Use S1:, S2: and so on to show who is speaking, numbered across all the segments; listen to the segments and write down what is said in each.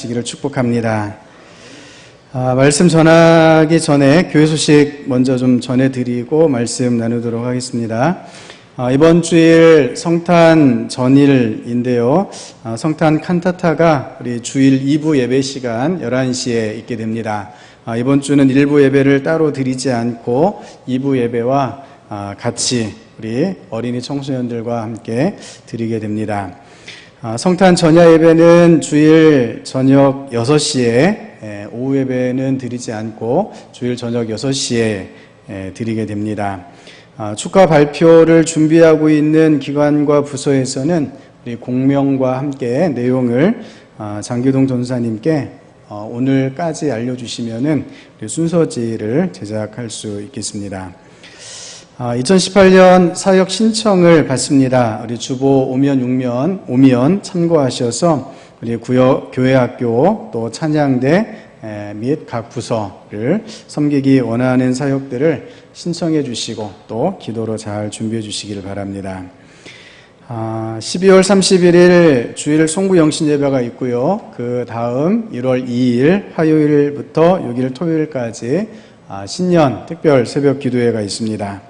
S1: 하시기를 축복합니다. 말씀 전하기 전에 교회 소식 먼저 좀 전해드리고 말씀 나누도록 하겠습니다. 이번 주일 성탄 전일인데요. 성탄 칸타타가 우리 주일 2부 예배 시간 11시에 있게 됩니다. 이번 주는 1부 예배를 따로 드리지 않고 2부 예배와 같이 우리 어린이 청소년들과 함께 드리게 됩니다. 성탄 전야 예배는 주일 저녁 6시에, 오후 예배는 드리지 않고 주일 저녁 6시에 드리게 됩니다. 축하 발표를 준비하고 있는 기관과 부서에서는 우리 공명과 함께 내용을 장규동 전사님께 오늘까지 알려주시면은 순서지를 제작할 수 있겠습니다. 2018년 사역 신청을 받습니다. 우리 주보 오면 참고하셔서 우리 교회학교 또 찬양대 및 각 부서를 섬기기 원하는 사역들을 신청해 주시고 또 기도로 잘 준비해 주시기를 바랍니다. 12월 31일 주일 송구 영신 예배가 있고요. 그 다음 1월 2일 화요일부터 6일 토요일까지 신년 특별 새벽 기도회가 있습니다.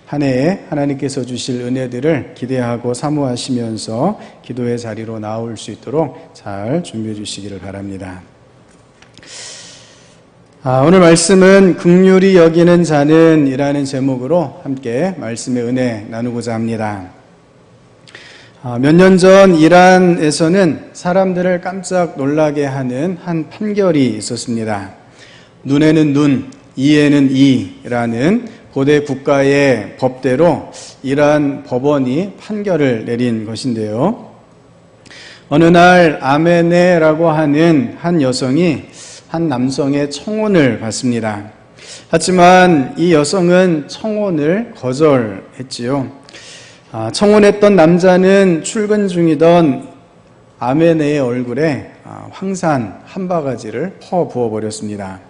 S1: 한 해에 하나님께서 주실 은혜들을 기대하고 사모하시면서 기도의 자리로 나올 수 있도록 잘 준비해 주시기를 바랍니다. 오늘 말씀은 긍휼히 여기는 자는 이라는 제목으로 함께 말씀의 은혜 나누고자 합니다. 몇 년 전 이란에서는 사람들을 깜짝 놀라게 하는 한 판결이 있었습니다. 눈에는 눈, 이에는 이라는 고대 국가의 법대로 이란 법원이 판결을 내린 것인데요. 어느 날 아메네라고 하는 한 여성이 한 남성의 청혼을 받습니다. 하지만 이 여성은 청혼을 거절했지요. 청혼했던 남자는 출근 중이던 아메네의 얼굴에 황산 한 바가지를 퍼 부어버렸습니다.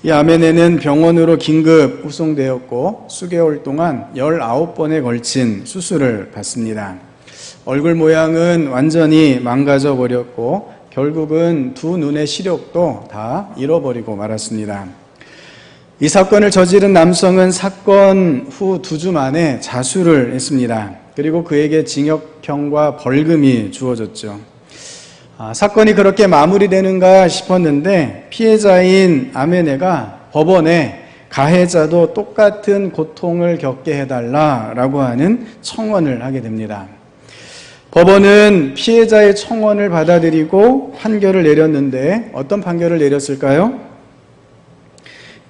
S1: 이 아메네는 병원으로 긴급 후송되었고 수개월 동안 19번에 걸친 수술을 받습니다. 얼굴 모양은 완전히 망가져 버렸고 결국은 두 눈의 시력도 다 잃어버리고 말았습니다. 이 사건을 저지른 남성은 사건 후 2주 만에 자수를 했습니다. 그리고 그에게 징역형과 벌금이 주어졌죠. 사건이 그렇게 마무리되는가 싶었는데 피해자인 아메네가 법원에 가해자도 똑같은 고통을 겪게 해달라라고 하는 청원을 하게 됩니다. 법원은 피해자의 청원을 받아들이고 판결을 내렸는데 어떤 판결을 내렸을까요?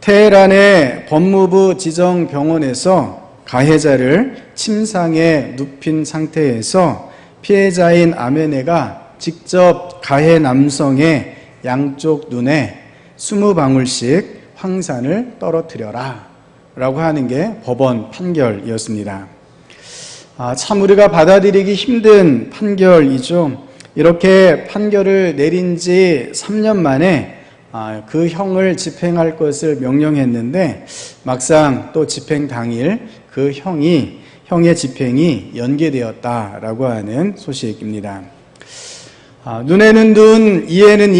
S1: 테헤란의 법무부 지정병원에서 가해자를 침상에 눕힌 상태에서 피해자인 아메네가 직접 가해 남성의 양쪽 눈에 20방울씩 황산을 떨어뜨려라 라고 하는 게 법원 판결이었습니다. 참 우리가 받아들이기 힘든 판결이죠. 이렇게 판결을 내린 지 3년 만에 그 형을 집행할 것을 명령했는데 막상 또 집행 당일 그 형의 집행이 연기되었다라고 하는 소식입니다. 눈에는 눈, 이에는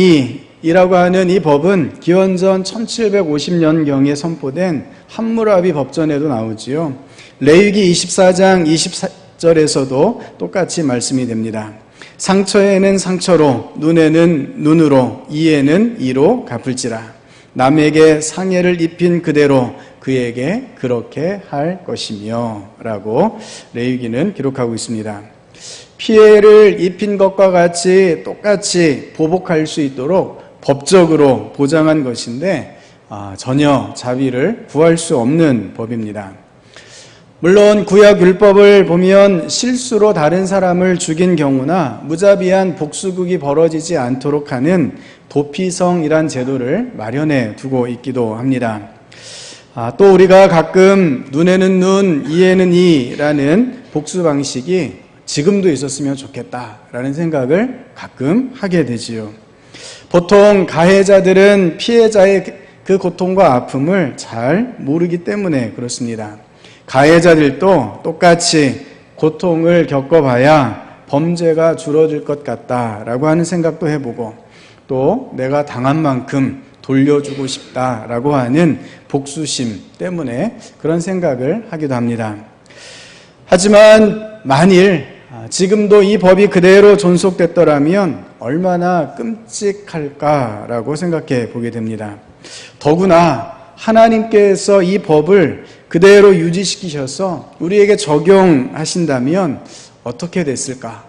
S1: 이라고 하는 이 법은 기원전 1750년경에 선포된 함무라비 법전에도 나오지요. 레위기 24장 20절에서도 똑같이 말씀이 됩니다. 상처에는 상처로, 눈에는 눈으로, 이에는 이로 갚을지라. 남에게 상해를 입힌 그대로 그에게 그렇게 할 것이며 라고 레위기는 기록하고 있습니다. 피해를 입힌 것과 같이 똑같이 보복할 수 있도록 법적으로 보장한 것인데 전혀 자비를 구할 수 없는 법입니다. 물론 구약 율법을 보면 실수로 다른 사람을 죽인 경우나 무자비한 복수극이 벌어지지 않도록 하는 도피성이란 제도를 마련해 두고 있기도 합니다. 또 우리가 가끔 눈에는 눈, 이에는 이라는 복수 방식이 지금도 있었으면 좋겠다라는 생각을 가끔 하게 되지요. 보통 가해자들은 피해자의 그 고통과 아픔을 잘 모르기 때문에 그렇습니다. 가해자들도 똑같이 고통을 겪어봐야 범죄가 줄어들 것 같다라고 하는 생각도 해보고 또 내가 당한 만큼 돌려주고 싶다라고 하는 복수심 때문에 그런 생각을 하기도 합니다. 하지만 만일 지금도 이 법이 그대로 존속됐더라면 얼마나 끔찍할까라고 생각해 보게 됩니다. 더구나 하나님께서 이 법을 그대로 유지시키셔서 우리에게 적용하신다면 어떻게 됐을까?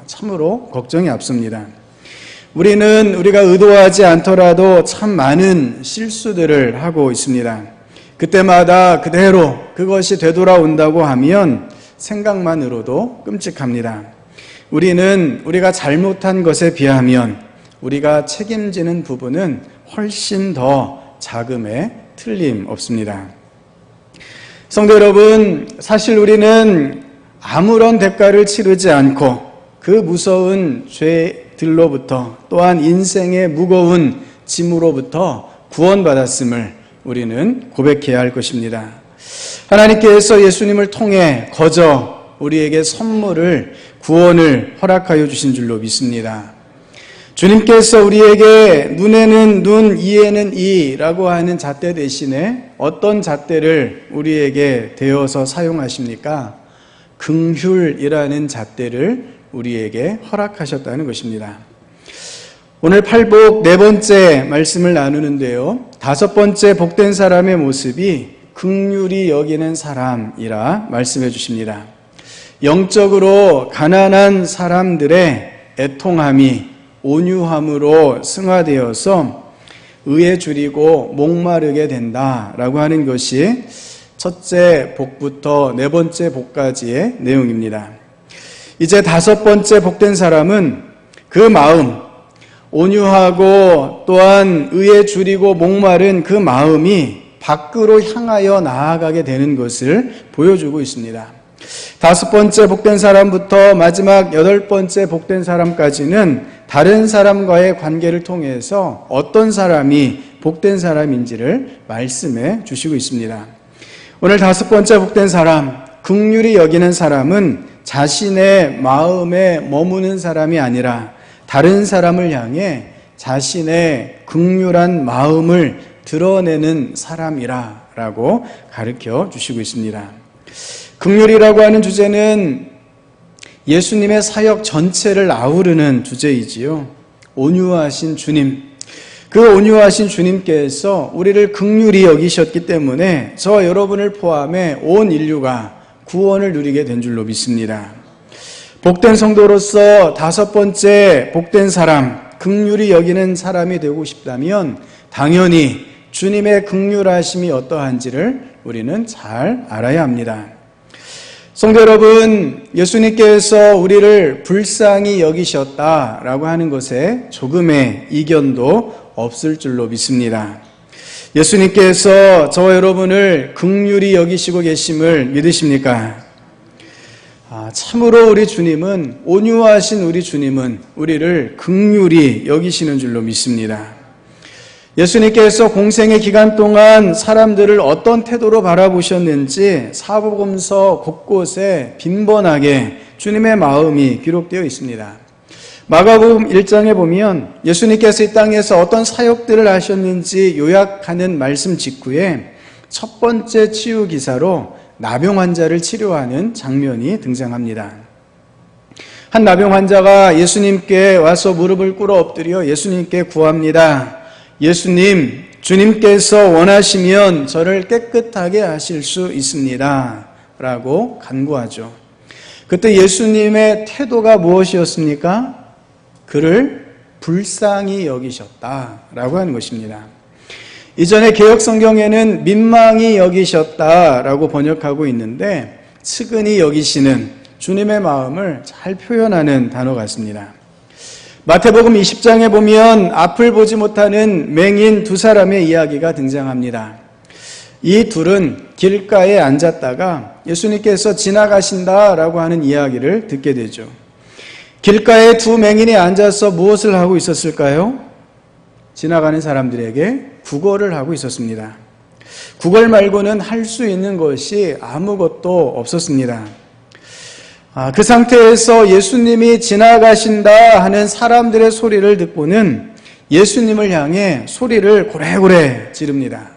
S1: 참으로 걱정이 앞섭니다. 우리가 의도하지 않더라도 참 많은 실수들을 하고 있습니다. 그때마다 그대로 그것이 되돌아온다고 하면 생각만으로도 끔찍합니다. 우리가 잘못한 것에 비하면 우리가 책임지는 부분은 훨씬 더 작음에 틀림없습니다. 성도 여러분, 사실 우리는 아무런 대가를 치르지 않고 그 무서운 죄들로부터 또한 인생의 무거운 짐으로부터 구원받았음을 우리는 고백해야 할 것입니다. 하나님께서 예수님을 통해 거저 우리에게 선물을, 구원을 허락하여 주신 줄로 믿습니다. 주님께서 우리에게 눈에는 눈, 이에는 이라고 하는 잣대 대신에 어떤 잣대를 우리에게 대어서 사용하십니까? 긍휼이라는 잣대를 우리에게 허락하셨다는 것입니다. 오늘 팔복 네 번째 말씀을 나누는데요. 다섯 번째 복된 사람의 모습이 긍휼히 여기는 사람이라 말씀해 주십니다. 영적으로 가난한 사람들의 애통함이 온유함으로 승화되어서 의에 줄이고 목마르게 된다라고 하는 것이 첫째 복부터 네 번째 복까지의 내용입니다. 이제 다섯 번째 복된 사람은 그 마음, 온유하고 또한 의에 줄이고 목마른 그 마음이 밖으로 향하여 나아가게 되는 것을 보여주고 있습니다. 다섯 번째 복된 사람부터 마지막 여덟 번째 복된 사람까지는 다른 사람과의 관계를 통해서 어떤 사람이 복된 사람인지를 말씀해 주시고 있습니다. 오늘 다섯 번째 복된 사람, 긍휼히 여기는 사람은 자신의 마음에 머무는 사람이 아니라 다른 사람을 향해 자신의 긍휼한 마음을 드러내는 사람이라고 가르쳐 주시고 있습니다. 긍휼이라고 하는 주제는 예수님의 사역 전체를 아우르는 주제이지요. 온유하신 주님, 그 온유하신 주님께서 우리를 긍휼히 여기셨기 때문에 저와 여러분을 포함해 온 인류가 구원을 누리게 된 줄로 믿습니다. 복된 성도로서 다섯 번째 복된 사람, 긍휼히 여기는 사람이 되고 싶다면 당연히 주님의 긍휼하심이 어떠한지를 우리는 잘 알아야 합니다. 성도 여러분, 예수님께서 우리를 불쌍히 여기셨다라고 하는 것에 조금의 이견도 없을 줄로 믿습니다. 예수님께서 저와 여러분을 긍휼히 여기시고 계심을 믿으십니까? 참으로 우리 주님은, 온유하신 우리 주님은 우리를 긍휼히 여기시는 줄로 믿습니다. 예수님께서 공생의 기간 동안 사람들을 어떤 태도로 바라보셨는지 사복음서 곳곳에 빈번하게 주님의 마음이 기록되어 있습니다. 마가복음 1장에 보면 예수님께서 이 땅에서 어떤 사역들을 하셨는지 요약하는 말씀 직후에 첫 번째 치유 기사로 나병 환자를 치료하는 장면이 등장합니다. 한 나병 환자가 예수님께 와서 무릎을 꿇어 엎드려 예수님께 구합니다. 예수님, 주님께서 원하시면 저를 깨끗하게 하실 수 있습니다. 라고 간구하죠. 그때 예수님의 태도가 무엇이었습니까? 그를 불쌍히 여기셨다라고 하는 것입니다. 이전에 개역성경에는 민망히 여기셨다라고 번역하고 있는데 측은히 여기시는 주님의 마음을 잘 표현하는 단어 같습니다. 마태복음 20장에 보면 앞을 보지 못하는 맹인 두 사람의 이야기가 등장합니다. 이 둘은 길가에 앉았다가 예수님께서 지나가신다라고 하는 이야기를 듣게 되죠. 길가에 두 맹인이 앉아서 무엇을 하고 있었을까요? 지나가는 사람들에게 구걸을 하고 있었습니다. 구걸 말고는 할 수 있는 것이 아무것도 없었습니다. 그 상태에서 예수님이 지나가신다 하는 사람들의 소리를 듣고는 예수님을 향해 소리를 고래고래 지릅니다.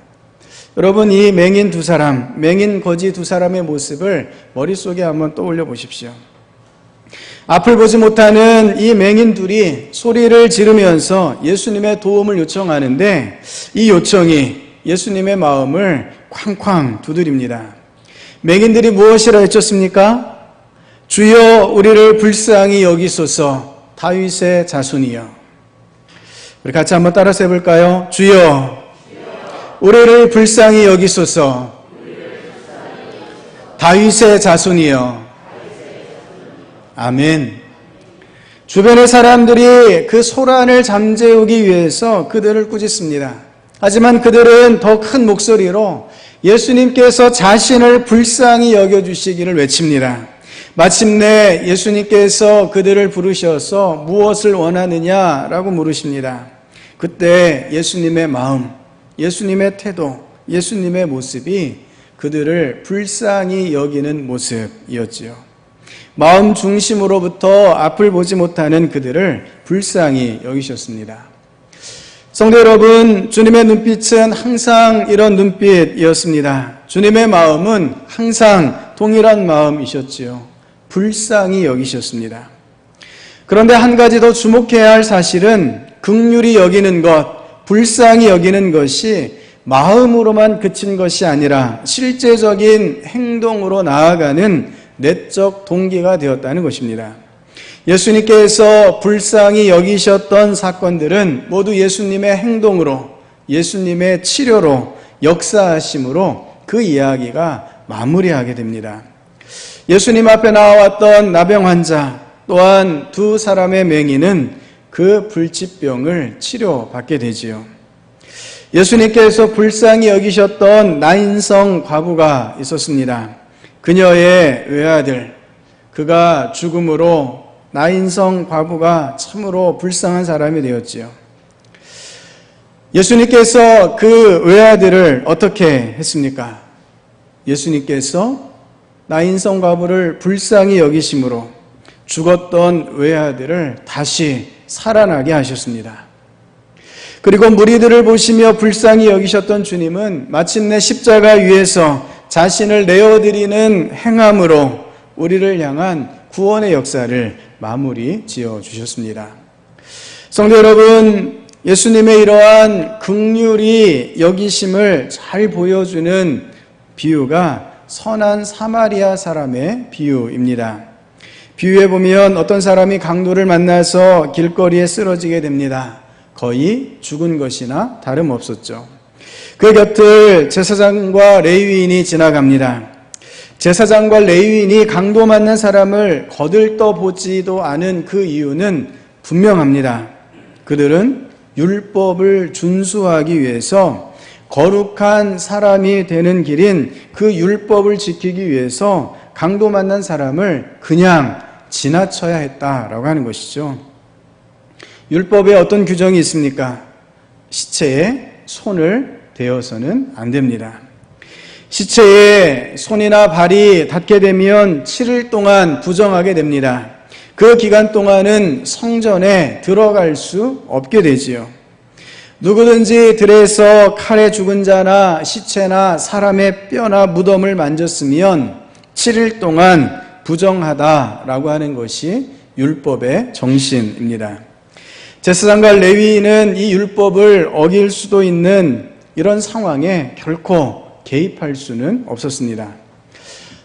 S1: 여러분, 이 맹인 두 사람, 맹인 거지 두 사람의 모습을 머릿속에 한번 떠올려 보십시오. 앞을 보지 못하는 이 맹인 둘이 소리를 지르면서 예수님의 도움을 요청하는데 이 요청이 예수님의 마음을 쾅쾅 두드립니다. 맹인들이 무엇이라 외쳤습니까? 주여 우리를 불쌍히 여기소서 다윗의 자손이여. 우리 같이 한번 따라서 해볼까요? 주여 우리를 불쌍히 여기소서 다윗의 자손이여. 아멘. 주변의 사람들이 그 소란을 잠재우기 위해서 그들을 꾸짖습니다. 하지만 그들은 더 큰 목소리로 예수님께서 자신을 불쌍히 여겨주시기를 외칩니다. 마침내 예수님께서 그들을 부르셔서 무엇을 원하느냐라고 물으십니다. 그때 예수님의 마음, 예수님의 태도, 예수님의 모습이 그들을 불쌍히 여기는 모습이었지요. 마음 중심으로부터 앞을 보지 못하는 그들을 불쌍히 여기셨습니다. 성도 여러분, 주님의 눈빛은 항상 이런 눈빛이었습니다. 주님의 마음은 항상 동일한 마음이셨지요. 불쌍히 여기셨습니다. 그런데 한 가지 더 주목해야 할 사실은 긍휼히 여기는 것, 불쌍히 여기는 것이 마음으로만 그친 것이 아니라 실제적인 행동으로 나아가는 내적 동기가 되었다는 것입니다. 예수님께서 불쌍히 여기셨던 사건들은 모두 예수님의 행동으로, 예수님의 치료로, 역사하심으로 그 이야기가 마무리하게 됩니다. 예수님 앞에 나와왔던 나병 환자, 또한 두 사람의 맹인은 그 불치병을 치료받게 되지요. 예수님께서 불쌍히 여기셨던 나인성 과부가 있었습니다. 그녀의 외아들, 그가 죽음으로 나인성 과부가 참으로 불쌍한 사람이 되었지요. 예수님께서 그 외아들을 어떻게 했습니까? 예수님께서 나인성 과부를 불쌍히 여기심으로 죽었던 외아들을 다시 살아나게 하셨습니다. 그리고 무리들을 보시며 불쌍히 여기셨던 주님은 마침내 십자가 위에서 자신을 내어드리는 행함으로 우리를 향한 구원의 역사를 마무리 지어 주셨습니다. 성도 여러분, 예수님의 이러한 긍휼히 여기심을 잘 보여주는 비유가 선한 사마리아 사람의 비유입니다. 비유에 보면 어떤 사람이 강도를 만나서 길거리에 쓰러지게 됩니다. 거의 죽은 것이나 다름없었죠. 그 곁을 제사장과 레위인이 지나갑니다. 제사장과 레위인이 강도 만난 사람을 거들떠보지도 않은 그 이유는 분명합니다. 그들은 율법을 준수하기 위해서 거룩한 사람이 되는 길인 그 율법을 지키기 위해서 강도 만난 사람을 그냥 지나쳐야 했다라고 하는 것이죠. 율법에 어떤 규정이 있습니까? 시체에 손을 대어서는 안 됩니다. 시체에 손이나 발이 닿게 되면 7일 동안 부정하게 됩니다. 그 기간 동안은 성전에 들어갈 수 없게 되지요. 누구든지 들에서 칼에 죽은 자나 시체나 사람의 뼈나 무덤을 만졌으면 7일 동안 부정하다라고 하는 것이 율법의 정신입니다. 제사장과 레위인은 이 율법을 어길 수도 있는 이런 상황에 결코 개입할 수는 없었습니다.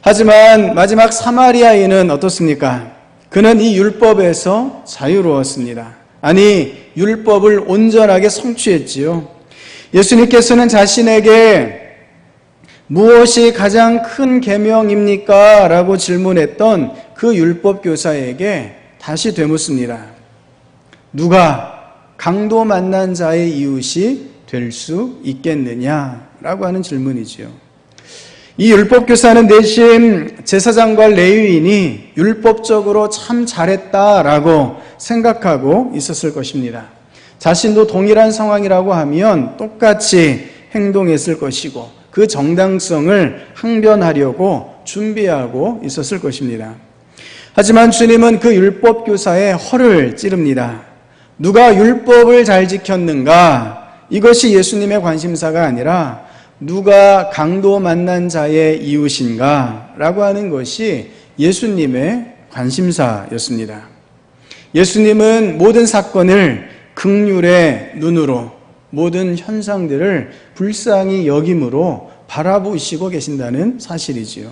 S1: 하지만 마지막 사마리아인은 어떻습니까? 그는 이 율법에서 자유로웠습니다. 아니, 율법을 온전하게 성취했지요. 예수님께서는 자신에게 무엇이 가장 큰 계명입니까? 라고 질문했던 그 율법 교사에게 다시 되묻습니다. 누가 강도 만난 자의 이웃이 될 수 있겠느냐라고 하는 질문이지요. 이 율법 교사는 내심 제사장과 레위인이 율법적으로 참 잘했다라고 생각하고 있었을 것입니다. 자신도 동일한 상황이라고 하면 똑같이 행동했을 것이고 그 정당성을 항변하려고 준비하고 있었을 것입니다. 하지만 주님은 그 율법 교사의 허를 찌릅니다. 누가 율법을 잘 지켰는가, 이것이 예수님의 관심사가 아니라 누가 강도 만난 자의 이웃인가 라고 하는 것이 예수님의 관심사였습니다. 예수님은 모든 사건을 긍휼의 눈으로, 모든 현상들을 불쌍히 여김으로 바라보시고 계신다는 사실이지요.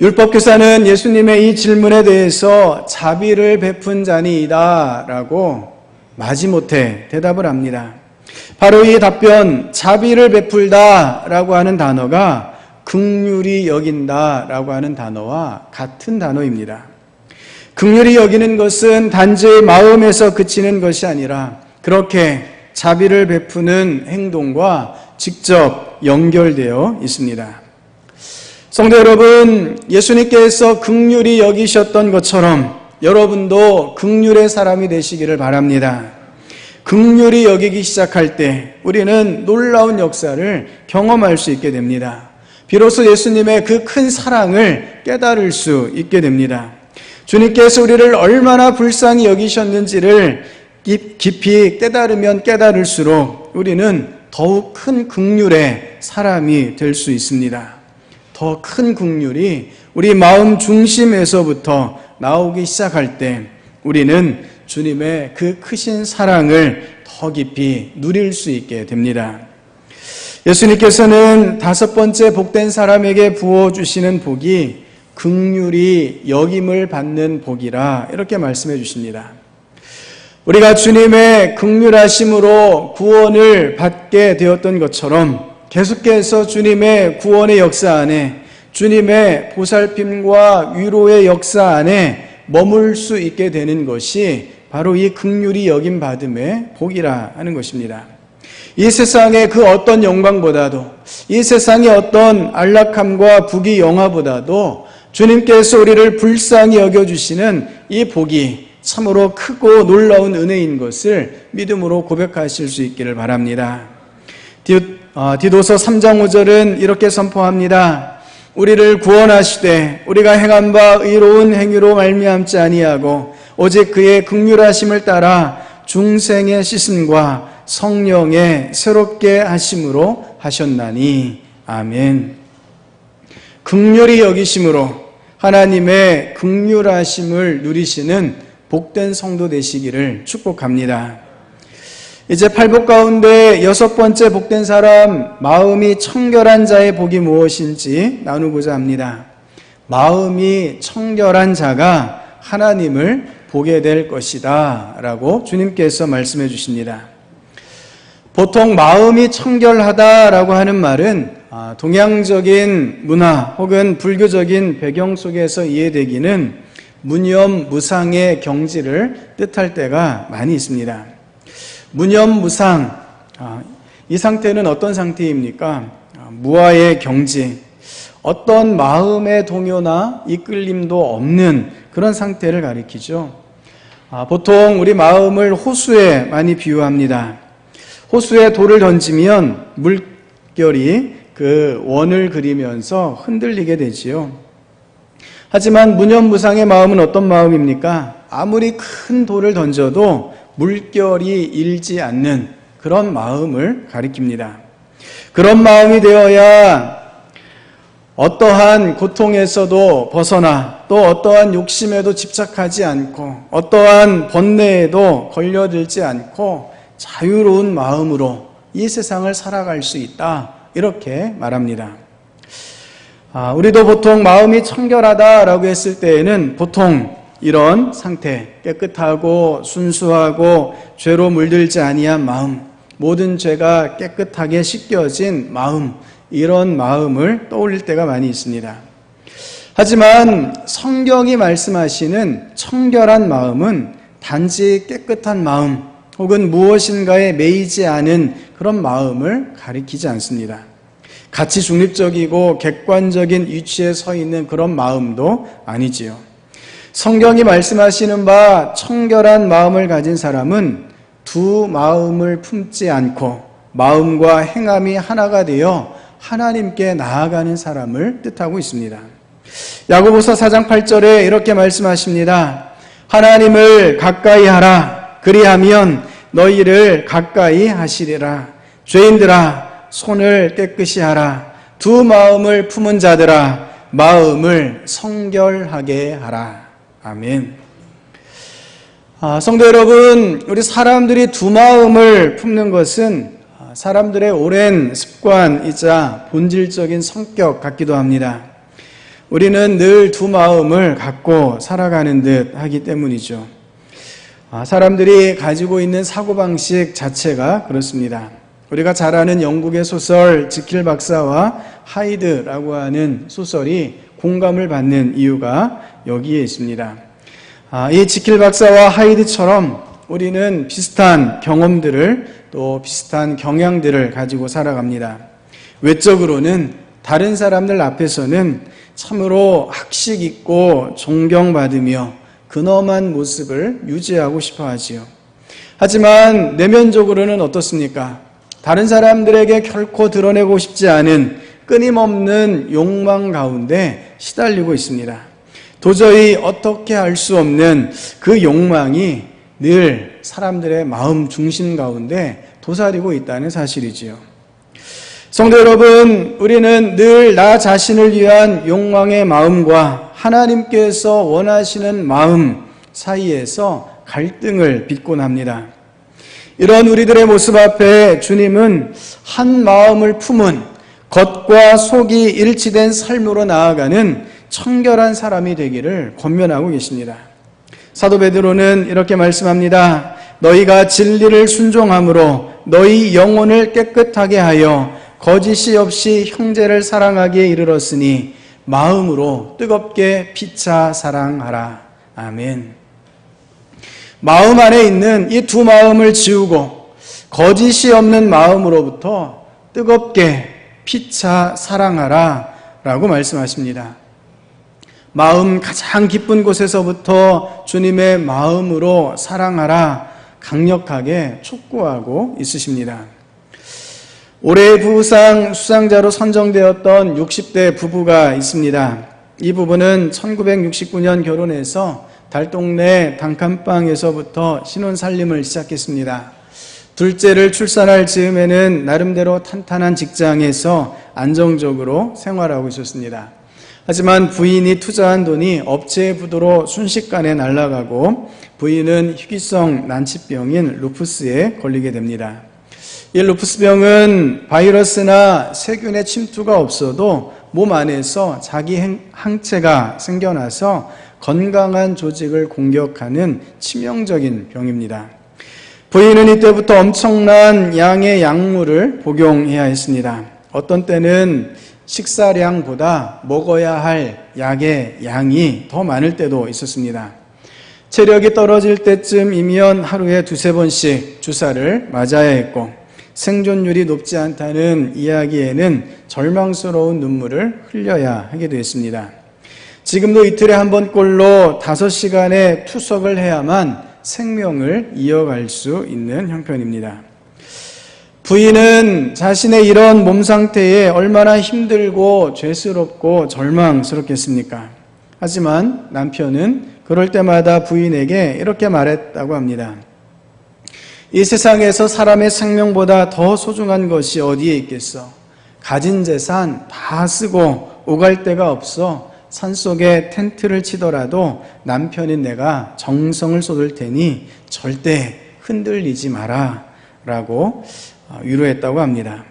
S1: 율법교사는 예수님의 이 질문에 대해서 자비를 베푼 자니이다 라고 마지못해 대답을 합니다. 바로 이 답변, 자비를 베풀다 라고 하는 단어가 긍휼히 여긴다 라고 하는 단어와 같은 단어입니다. 긍휼히 여기는 것은 단지 마음에서 그치는 것이 아니라 그렇게 자비를 베푸는 행동과 직접 연결되어 있습니다. 성도 여러분, 예수님께서 긍휼히 여기셨던 것처럼 여러분도 긍휼의 사람이 되시기를 바랍니다. 긍휼히 여기기 시작할 때 우리는 놀라운 역사를 경험할 수 있게 됩니다. 비로소 예수님의 그 큰 사랑을 깨달을 수 있게 됩니다. 주님께서 우리를 얼마나 불쌍히 여기셨는지를 깊이 깨달으면 깨달을수록 우리는 더욱 큰 긍휼의 사람이 될 수 있습니다. 더 큰 긍휼이 우리 마음 중심에서부터 나오기 시작할 때 우리는 주님의 그 크신 사랑을 더 깊이 누릴 수 있게 됩니다. 예수님께서는 5번째 복된 사람에게 부어주시는 복이 긍휼히 여김을 받는 복이라 이렇게 말씀해 주십니다. 우리가 주님의 긍휼하심으로 구원을 받게 되었던 것처럼 계속해서 주님의 구원의 역사 안에, 주님의 보살핌과 위로의 역사 안에 머물 수 있게 되는 것이 바로 이 긍휼히 여김 받음의 복이라 하는 것입니다. 이 세상의 그 어떤 영광보다도, 이 세상의 어떤 안락함과 부귀영화보다도 주님께서 우리를 불쌍히 여겨주시는 이 복이 참으로 크고 놀라운 은혜인 것을 믿음으로 고백하실 수 있기를 바랍니다. 디도서 3장 5절은 이렇게 선포합니다. 우리를 구원하시되 우리가 행한 바 의로운 행위로 말미암지 아니하고 오직 그의 긍휼하심을 따라 중생의 씻음과 성령의 새롭게 하심으로 하셨나니. 아멘. 긍휼히 여기심으로 하나님의 긍휼하심을 누리시는 복된 성도 되시기를 축복합니다. 이제 8복 가운데 6번째 복된 사람, 마음이 청결한 자의 복이 무엇인지 나누고자 합니다. 마음이 청결한 자가 하나님을 보게 될 것이다 라고 주님께서 말씀해 주십니다. 보통 마음이 청결하다라고 하는 말은 동양적인 문화 혹은 불교적인 배경 속에서 이해되기는 무념무상의 경지를 뜻할 때가 많이 있습니다. 무념무상, 이 상태는 어떤 상태입니까? 무아의 경지, 어떤 마음의 동요나 이끌림도 없는 그런 상태를 가리키죠. 보통 우리 마음을 호수에 많이 비유합니다. 호수에 돌을 던지면 물결이 그 원을 그리면서 흔들리게 되지요. 하지만 무념무상의 마음은 어떤 마음입니까? 아무리 큰 돌을 던져도 물결이 일지 않는 그런 마음을 가리킵니다. 그런 마음이 되어야 어떠한 고통에서도 벗어나 또 어떠한 욕심에도 집착하지 않고 어떠한 번뇌에도 걸려들지 않고 자유로운 마음으로 이 세상을 살아갈 수 있다, 이렇게 말합니다. 우리도 보통 마음이 청결하다라고 했을 때에는 보통 이런 상태, 깨끗하고 순수하고 죄로 물들지 아니한 마음, 모든 죄가 깨끗하게 씻겨진 마음, 이런 마음을 떠올릴 때가 많이 있습니다. 하지만 성경이 말씀하시는 청결한 마음은 단지 깨끗한 마음 혹은 무엇인가에 매이지 않은 그런 마음을 가리키지 않습니다. 가치 중립적이고 객관적인 위치에 서 있는 그런 마음도 아니지요. 성경이 말씀하시는 바 청결한 마음을 가진 사람은 두 마음을 품지 않고 마음과 행함이 하나가 되어 하나님께 나아가는 사람을 뜻하고 있습니다. 야고보서 4장 8절에 이렇게 말씀하십니다. 하나님을 가까이 하라. 그리하면 너희를 가까이 하시리라. 죄인들아, 손을 깨끗이 하라. 두 마음을 품은 자들아, 마음을 성결하게 하라. 아멘. 성도 여러분, 우리 사람들이 두 마음을 품는 것은 사람들의 오랜 습관이자 본질적인 성격 같기도 합니다. 우리는 늘 두 마음을 갖고 살아가는 듯 하기 때문이죠. 사람들이 가지고 있는 사고방식 자체가 그렇습니다. 우리가 잘 아는 영국의 소설 지킬 박사와 하이드라고 하는 소설이 공감을 받는 이유가 여기에 있습니다. 이 지킬 박사와 하이드처럼 우리는 비슷한 경험들을 또 비슷한 경향들을 가지고 살아갑니다. 외적으로는 다른 사람들 앞에서는 참으로 학식 있고 존경받으며 근엄한 모습을 유지하고 싶어 하지요. 하지만 내면적으로는 어떻습니까? 다른 사람들에게 결코 드러내고 싶지 않은 끊임없는 욕망 가운데 시달리고 있습니다. 도저히 어떻게 할 수 없는 그 욕망이 늘 사람들의 마음 중심 가운데 도사리고 있다는 사실이지요. 성도 여러분, 우리는 늘 나 자신을 위한 욕망의 마음과 하나님께서 원하시는 마음 사이에서 갈등을 빚곤 합니다. 이런 우리들의 모습 앞에 주님은 한 마음을 품은 겉과 속이 일치된 삶으로 나아가는 청결한 사람이 되기를 권면하고 계십니다. 사도 베드로는 이렇게 말씀합니다. 너희가 진리를 순종함으로 너희 영혼을 깨끗하게 하여 거짓이 없이 형제를 사랑하기에 이르렀으니 마음으로 뜨겁게 피차 사랑하라. 아멘. 마음 안에 있는 이 두 마음을 지우고 거짓이 없는 마음으로부터 뜨겁게 피차 사랑하라 라고 말씀하십니다. 마음 가장 깊은 곳에서부터 주님의 마음으로 사랑하라 강력하게 촉구하고 있으십니다. 올해의 부부상 수상자로 선정되었던 60대 부부가 있습니다. 이 부부는 1969년 결혼해서 달동네 단칸방에서부터 신혼살림을 시작했습니다. 둘째를 출산할 즈음에는 나름대로 탄탄한 직장에서 안정적으로 생활하고 있었습니다. 하지만 부인이 투자한 돈이 업체의 부도로 순식간에 날아가고 부인은 희귀성 난치병인 루푸스에 걸리게 됩니다. 이 루푸스병은 바이러스나 세균의 침투가 없어도 몸 안에서 자기 항체가 생겨나서 건강한 조직을 공격하는 치명적인 병입니다. 부인은 이때부터 엄청난 양의 약물을 복용해야 했습니다. 어떤 때는 식사량보다 먹어야 할 약의 양이 더 많을 때도 있었습니다. 체력이 떨어질 때쯤이면 하루에 2-3번씩 주사를 맞아야 했고 생존율이 높지 않다는 이야기에는 절망스러운 눈물을 흘려야 하기도 했습니다. 지금도 이틀에 한 번꼴로 5시간의 투석을 해야만 생명을 이어갈 수 있는 형편입니다. 부인은 자신의 이런 몸 상태에 얼마나 힘들고 죄스럽고 절망스럽겠습니까? 하지만 남편은 그럴 때마다 부인에게 이렇게 말했다고 합니다. 이 세상에서 사람의 생명보다 더 소중한 것이 어디에 있겠어? 가진 재산 다 쓰고 오갈 데가 없어 산속에 텐트를 치더라도 남편인 내가 정성을 쏟을 테니 절대 흔들리지 마라 라고 위로했다고 합니다.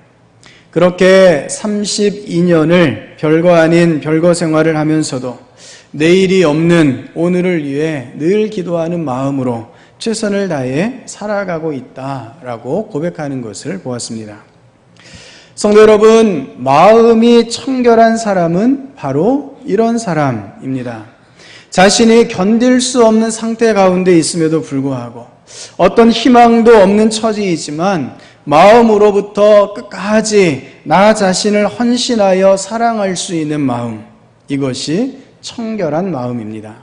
S1: 그렇게 32년을 별거 아닌 별거 생활을 하면서도 내일이 없는 오늘을 위해 늘 기도하는 마음으로 최선을 다해 살아가고 있다라고 고백하는 것을 보았습니다. 성도 여러분, 마음이 청결한 사람은 바로 이런 사람입니다. 자신이 견딜 수 없는 상태 가운데 있음에도 불구하고 어떤 희망도 없는 처지이지만 마음으로부터 끝까지 나 자신을 헌신하여 사랑할 수 있는 마음, 이것이 청결한 마음입니다.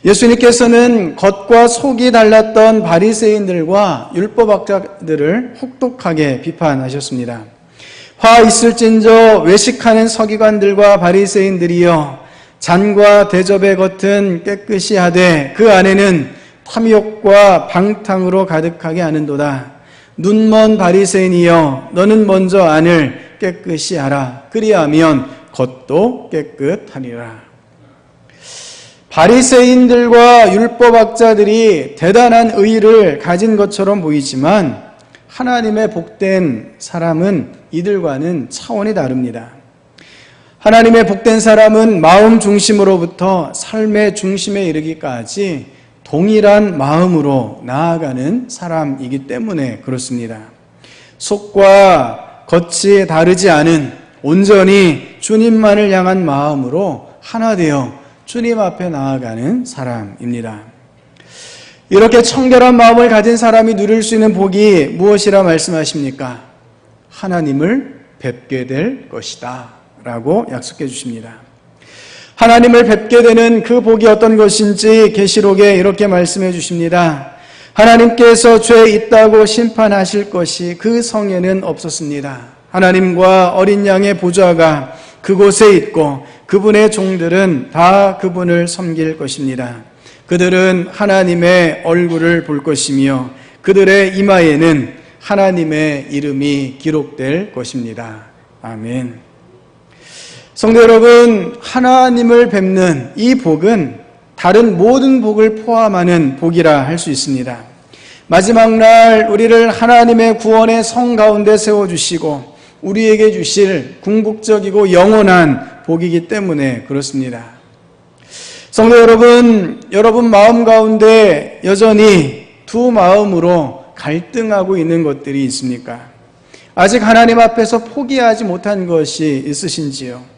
S1: 예수님께서는 겉과 속이 달랐던 바리새인들과 율법학자들을 혹독하게 비판하셨습니다. 화 있을진저 외식하는 서기관들과 바리새인들이여 잔과 대접의 겉은 깨끗이 하되 그 안에는 탐욕과 방탕으로 가득하게 하는도다. 눈먼 바리새인이여 너는 먼저 안을 깨끗이 하라. 그리하면 겉도 깨끗하리라. 바리새인들과 율법학자들이 대단한 의의를 가진 것처럼 보이지만 하나님의 복된 사람은 이들과는 차원이 다릅니다. 하나님의 복된 사람은 마음 중심으로부터 삶의 중심에 이르기까지 동일한 마음으로 나아가는 사람이기 때문에 그렇습니다. 속과 겉이 다르지 않은 온전히 주님만을 향한 마음으로 하나 되어 주님 앞에 나아가는 사람입니다. 이렇게 청결한 마음을 가진 사람이 누릴 수 있는 복이 무엇이라 말씀하십니까? 하나님을 뵙게 될 것이다 라고 약속해 주십니다. 하나님을 뵙게 되는 그 복이 어떤 것인지 계시록에 이렇게 말씀해 주십니다. 하나님께서 죄 있다고 심판하실 것이 그 성에는 없었습니다. 하나님과 어린 양의 보좌가 그곳에 있고 그분의 종들은 다 그분을 섬길 것입니다. 그들은 하나님의 얼굴을 볼 것이며 그들의 이마에는 하나님의 이름이 기록될 것입니다. 아멘. 성도 여러분, 하나님을 뵙는 이 복은 다른 모든 복을 포함하는 복이라 할 수 있습니다. 마지막 날 우리를 하나님의 구원의 성 가운데 세워주시고 우리에게 주실 궁극적이고 영원한 복이기 때문에 그렇습니다. 성도 여러분, 여러분 마음 가운데 여전히 두 마음으로 갈등하고 있는 것들이 있습니까? 아직 하나님 앞에서 포기하지 못한 것이 있으신지요?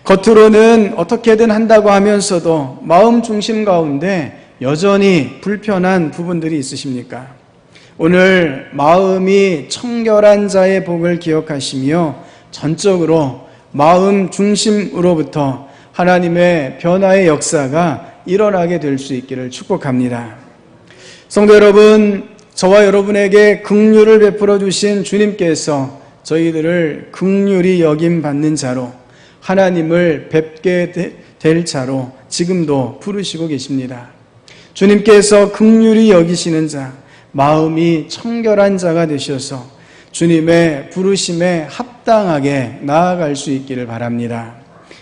S1: 겉으로는 어떻게든 한다고 하면서도 마음 중심 가운데 여전히 불편한 부분들이 있으십니까? 오늘 마음이 청결한 자의 복을 기억하시며 전적으로 마음 중심으로부터 하나님의 변화의 역사가 일어나게 될 수 있기를 축복합니다. 성도 여러분, 저와 여러분에게 긍휼을 베풀어 주신 주님께서 저희들을 긍휼히 여김 받는 자로 하나님을 뵙게 될 자로 지금도 부르시고 계십니다. 주님께서 긍휼히 여기시는 자, 마음이 청결한 자가 되셔서 주님의 부르심에 합당하게 나아갈 수 있기를 바랍니다.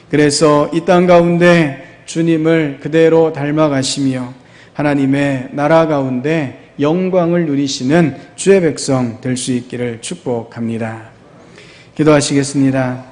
S1: 그래서 이 땅 가운데 주님을 그대로 닮아가시며 하나님의 나라 가운데 영광을 누리시는 주의 백성 될 수 있기를 축복합니다. 기도하시겠습니다.